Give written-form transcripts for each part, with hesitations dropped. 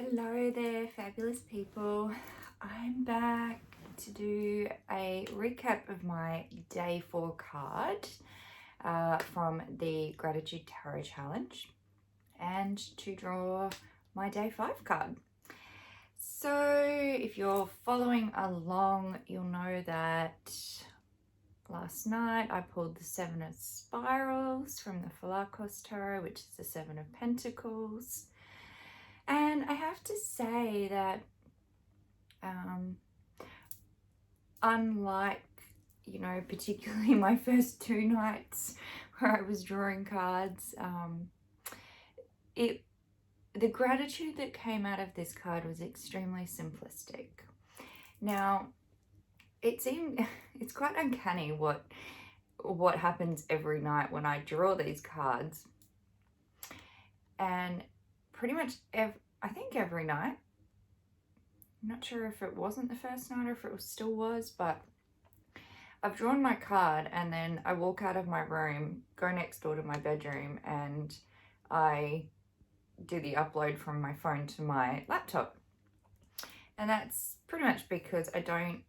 Hello there, fabulous people. I'm back to do a recap of my day 4 card from the Gratitude Tarot Challenge and to draw my day 5 card. So if you're following along, you'll know that last night I pulled the 7 of Spirals from the Phalakos Tarot, which is the 7 of Pentacles. And I have to say that unlike, particularly my first 2 nights where I was drawing cards, the gratitude that came out of this card was extremely simplistic. Now, it's quite uncanny what happens every night when I draw these cards. And pretty much I think every night, I'm not sure if it wasn't the first night or if it still was, but I've drawn my card and then I walk out of my room, go next door to my bedroom, and I do the upload from my phone to my laptop. And that's pretty much because I don't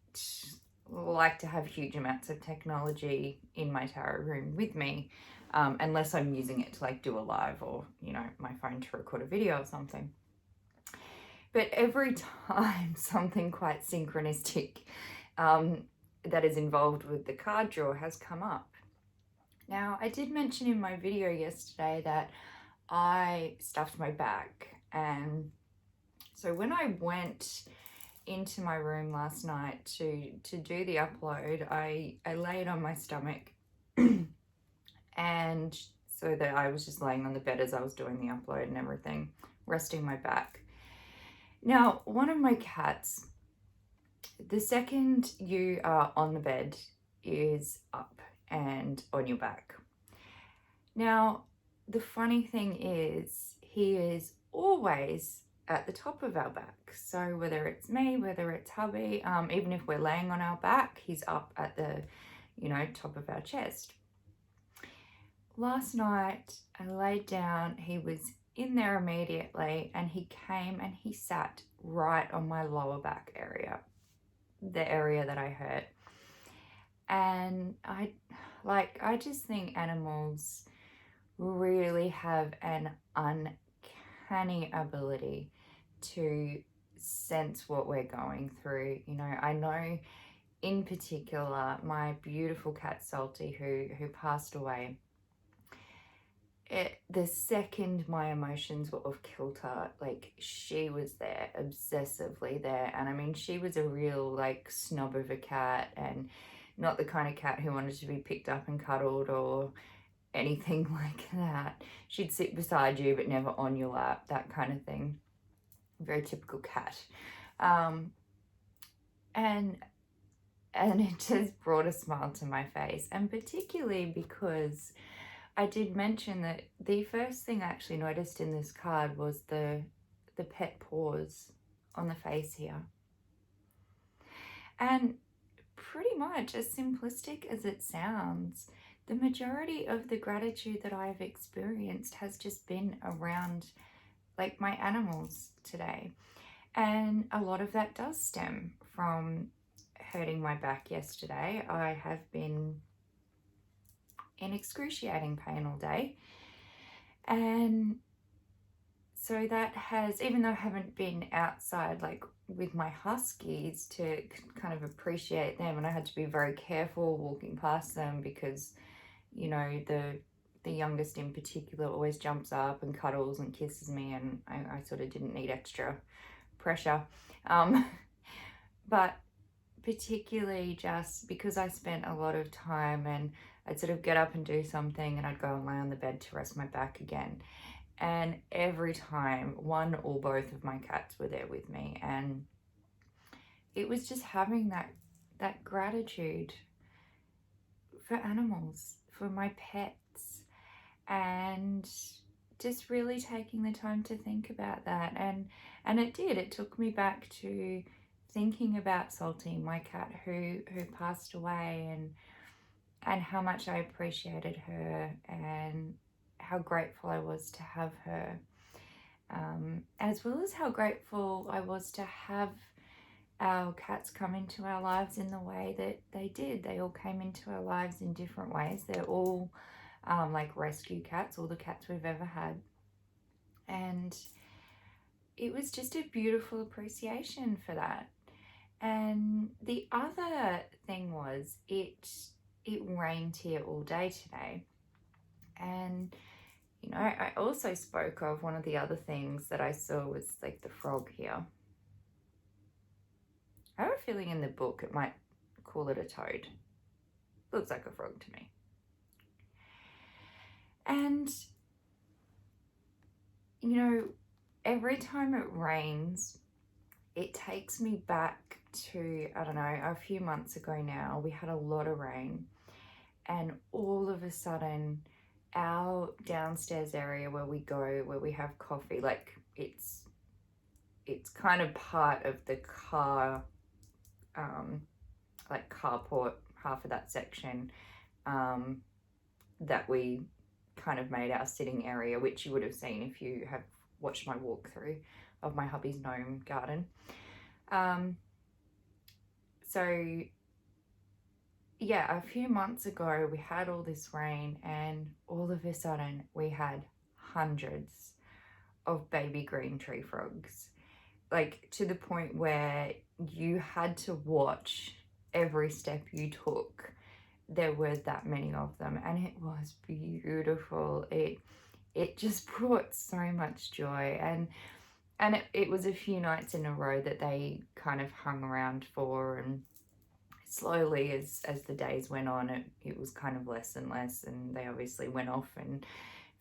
like to have huge amounts of technology in my tarot room with me, unless I'm using it to like do a live or, my phone to record a video or something. But every time something quite synchronistic that is involved with the card draw has come up. Now, I did mention in my video yesterday that I stuffed my back, and so when I went into my room last night to do the upload, I laid on my stomach and so that I was just laying on the bed as I was doing the upload and everything, resting my back. Now, one of my cats, the second you are on the bed, is up and on your back. Now, the funny thing is, he is always at the top of our back. So whether it's me, whether it's hubby, even if we're laying on our back, he's up at the, top of our chest. Last night, I laid down, he was in there immediately, and he came and he sat right on my lower back area, the area that I hurt. And I just think animals really have an uncanny ability to sense what we're going through. I know in particular my beautiful cat Salty, who passed away, the second my emotions were off kilter, she was there, obsessively there. And I mean, she was a real snob of a cat, and not the kind of cat who wanted to be picked up and cuddled or anything like that. She'd sit beside you but never on your lap, that kind of thing. Very typical cat. And it just brought a smile to my face, and particularly because I did mention that the first thing I actually noticed in this card was the pet paws on the face here. And pretty much, as simplistic as it sounds, the majority of the gratitude that I've experienced has just been around my animals today. And a lot of that does stem from hurting my back yesterday. I have been in excruciating pain all day. And so that has, even though I haven't been outside with my huskies to kind of appreciate them, and I had to be very careful walking past them because, the youngest in particular always jumps up and cuddles and kisses me, and I sort of didn't need extra pressure. But particularly just because I spent a lot of time, and I'd sort of get up and do something and I'd go and lay on the bed to rest my back again. And every time, one or both of my cats were there with me, and it was just having that gratitude for animals, for my pets, and just really taking the time to think about that. And it took me back to thinking about Salty, my cat who passed away, and how much I appreciated her and how grateful I was to have her. And as well as how grateful I was to have our cats come into our lives in the way that they did. They all came into our lives in different ways. They're all like rescue cats, all the cats we've ever had. And it was just a beautiful appreciation for that. And the other thing was it rained here all day today. And you know, I also spoke of one of the other things that I saw was like the frog here. I have a feeling in the book it might call it a toad. Looks like a frog to me. And you know, every time it rains, it takes me back to, I don't know, a few months ago now. We had a lot of rain, and all of a sudden our downstairs area where we go, where we have coffee, like it's kind of part of the car, like carport, half of that section, that we kind of made our sitting area, which you would have seen if you have watched my walkthrough of my hubby's gnome garden. So yeah, a few months ago we had all this rain, and all of a sudden we had hundreds of baby green tree frogs, like to the point where you had to watch every step you took. There were that many of them, and it was beautiful. It just brought so much joy, and it was a few nights in a row that they kind of hung around for, and slowly as the days went on, it was kind of less and less, and they obviously went off and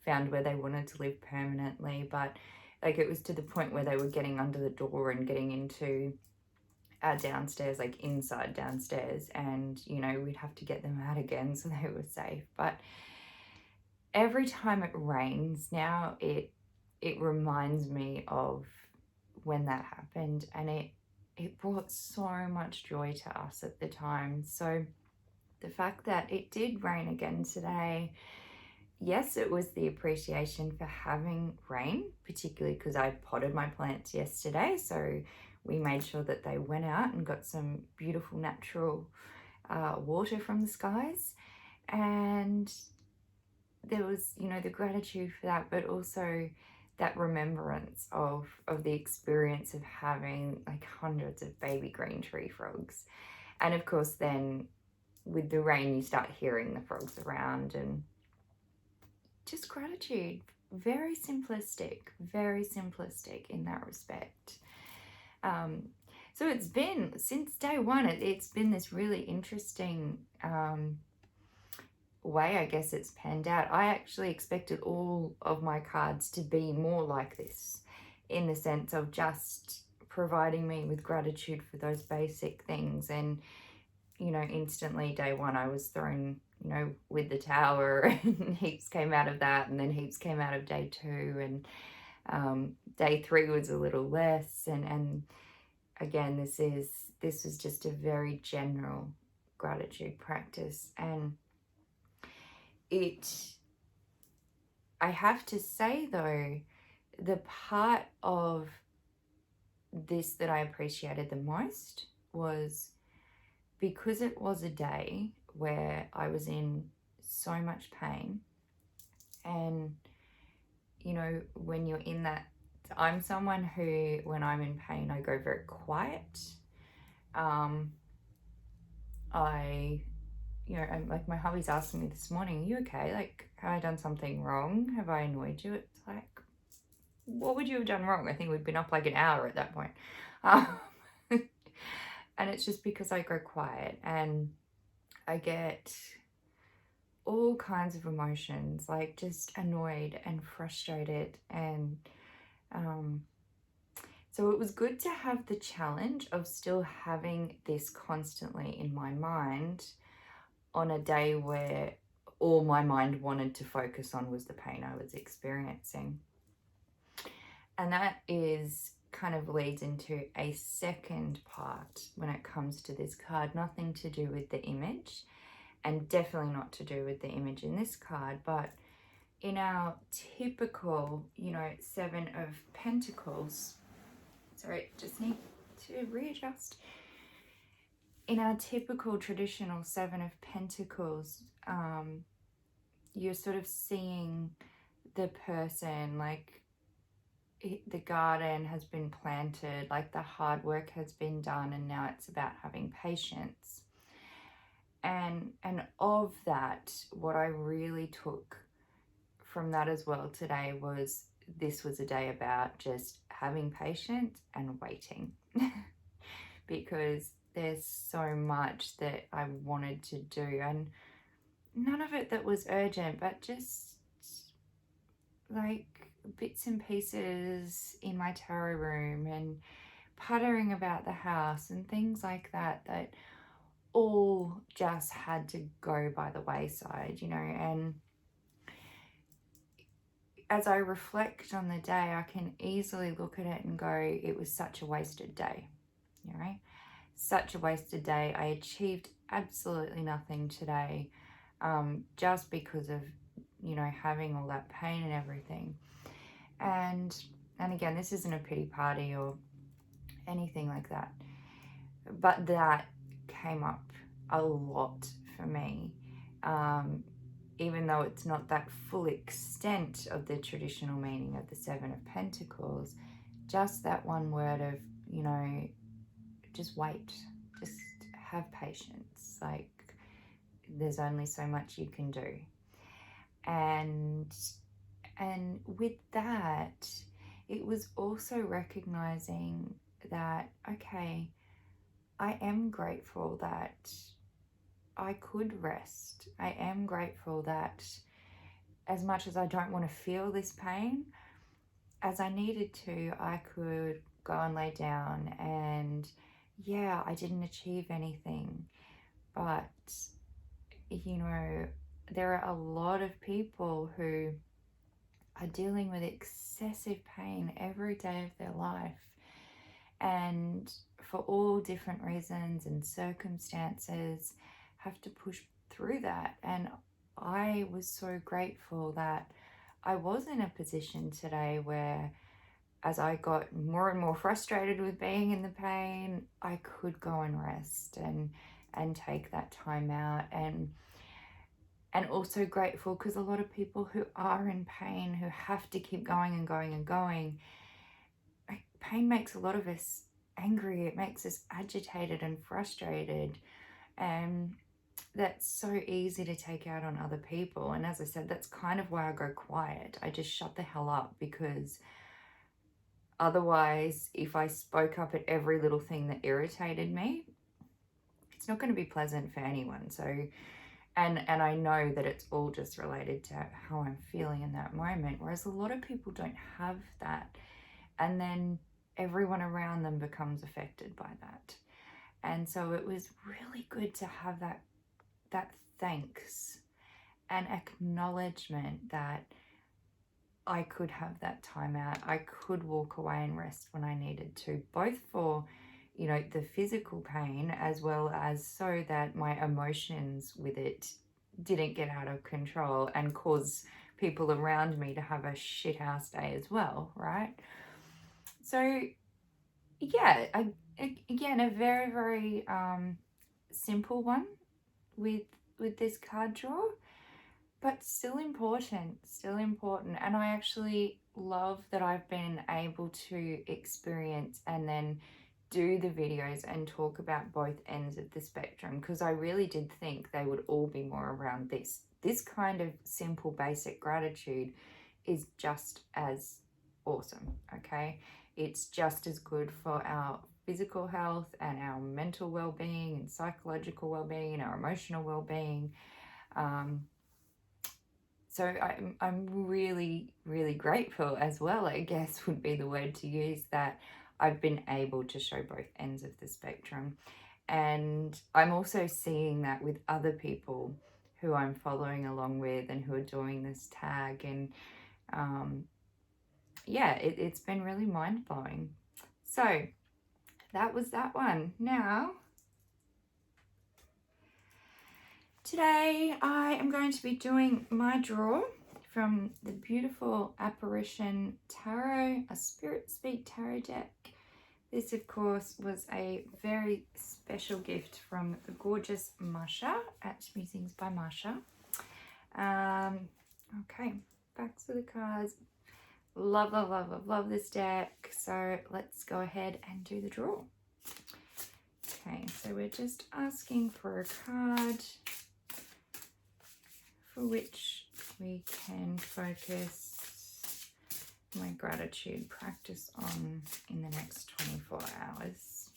found where they wanted to live permanently. But like it was to the point where they were getting under the door and getting into our downstairs, like inside downstairs, and you know, we'd have to get them out again so they were safe. But every time it rains now, it reminds me of when that happened, and it brought so much joy to us at the time. So the fact that it did rain again today, yes, it was the appreciation for having rain, particularly because I potted my plants yesterday. So we made sure that they went out and got some beautiful natural water from the skies. And there was, you know, the gratitude for that, but also that remembrance of the experience of having like hundreds of baby green tree frogs. And of course then with the rain you start hearing the frogs around, and just gratitude. Very simplistic in that respect. So it's been, since day one, it's been this really interesting way, I guess, it's panned out. I actually expected all of my cards to be more like this, in the sense of just providing me with gratitude for those basic things. And you know, instantly day one I was thrown, you know, with the tower, and heaps came out of that, and then heaps came out of day two, and day three was a little less, and again this was just a very general gratitude practice. And I have to say though, the part of this that I appreciated the most was because it was a day where I was in so much pain. And you know, when you're in that, I'm someone who, when I'm in pain, I go very quiet. You know, and like my hubby's asking me this morning, are you okay? Like, have I done something wrong? Have I annoyed you? It's like, what would you have done wrong? I think we'd been up like an hour at that point. And it's just because I go quiet and I get all kinds of emotions, like just annoyed and frustrated. And so it was good to have the challenge of still having this constantly in my mind on a day where all my mind wanted to focus on was the pain I was experiencing. And that is kind of leads into a second part when it comes to this card, nothing to do with the image, and definitely not to do with the image in this card, but in our typical, Seven of Pentacles, sorry, just need to readjust. In our typical traditional Seven of Pentacles, you're sort of seeing the person, like the garden has been planted, like the hard work has been done, and now it's about having patience. And of that, what I really took from that as well today was this was a day about just having patience and waiting. Because there's so much that I wanted to do, and none of it that was urgent, but just like bits and pieces in my tarot room and puttering about the house and things like that, that all just had to go by the wayside, and as I reflect on the day, I can easily look at it and go, it was such a wasted day, such a wasted day. I achieved absolutely nothing today, just because of, having all that pain and everything. And again, this isn't a pity party or anything like that, but that came up a lot for me. Even though it's not that full extent of the traditional meaning of the Seven of Pentacles, just that one word of, just wait, just have patience. Like, there's only so much you can do. And with that, it was also recognizing that, okay, I am grateful that I could rest. I am grateful that as much as I don't want to feel this pain, as I needed to, I could go and lay down, and yeah, I didn't achieve anything, but there are a lot of people who are dealing with excessive pain every day of their life, and for all different reasons and circumstances have to push through that. And I was so grateful that I was in a position today where, as I got more and more frustrated with being in the pain, I could go and rest and take that time out. And also grateful because a lot of people who are in pain, who have to keep going and going and going, pain makes a lot of us angry. It makes us agitated and frustrated. And that's so easy to take out on other people. And as I said, that's kind of why I go quiet. I just shut the hell up, because otherwise, if I spoke up at every little thing that irritated me, it's not going to be pleasant for anyone. So, and I know that it's all just related to how I'm feeling in that moment, whereas a lot of people don't have that. And then everyone around them becomes affected by that. And so it was really good to have that thanks and acknowledgement that I could have that time out. I could walk away and rest when I needed to, both for, the physical pain, as well as so that my emotions with it didn't get out of control and cause people around me to have a shit house day as well, right? So yeah, again, a very, very simple one with this card draw, but still important. And I actually love that I've been able to experience and then do the videos and talk about both ends of the spectrum, because I really did think they would all be more around this kind of simple, basic gratitude is just as awesome. Okay, it's just as good for our physical health and our mental well-being and psychological well-being and our emotional well-being. So I'm really, really grateful as well, I guess would be the word to use, that I've been able to show both ends of the spectrum. And I'm also seeing that with other people who I'm following along with and who are doing this tag. And yeah, it's been really mind-blowing. So that was that one. Now, today I am going to be doing my draw from the beautiful Apparition Tarot, a Spirit Speak Tarot deck. This, of course, was a very special gift from the gorgeous Marsha at Musings by Marsha. Okay, back to the cards. Love, love, love, love, love this deck. So let's go ahead and do the draw. Okay, so we're just asking for a card for which we can focus my gratitude practice on in the next 24 hours.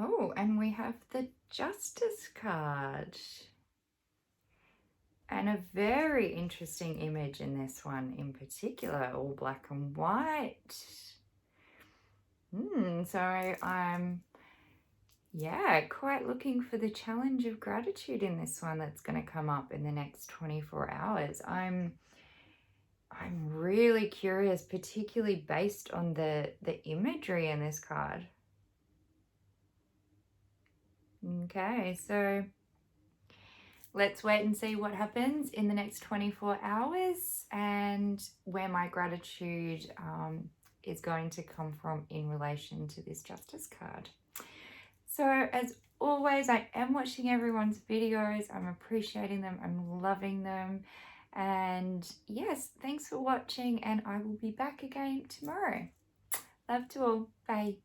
Oh, and we have the Justice card. And a very interesting image in this one in particular, all black and white. So I'm, quite looking for the challenge of gratitude in this one that's going to come up in the next 24 hours. I'm really curious, particularly based on the imagery in this card. Okay, so let's wait and see what happens in the next 24 hours and where my gratitude is going to come from in relation to this Justice card. So as always, I am watching everyone's videos. I'm appreciating them. I'm loving them. And yes, thanks for watching, and I will be back again tomorrow. Love to all. Bye.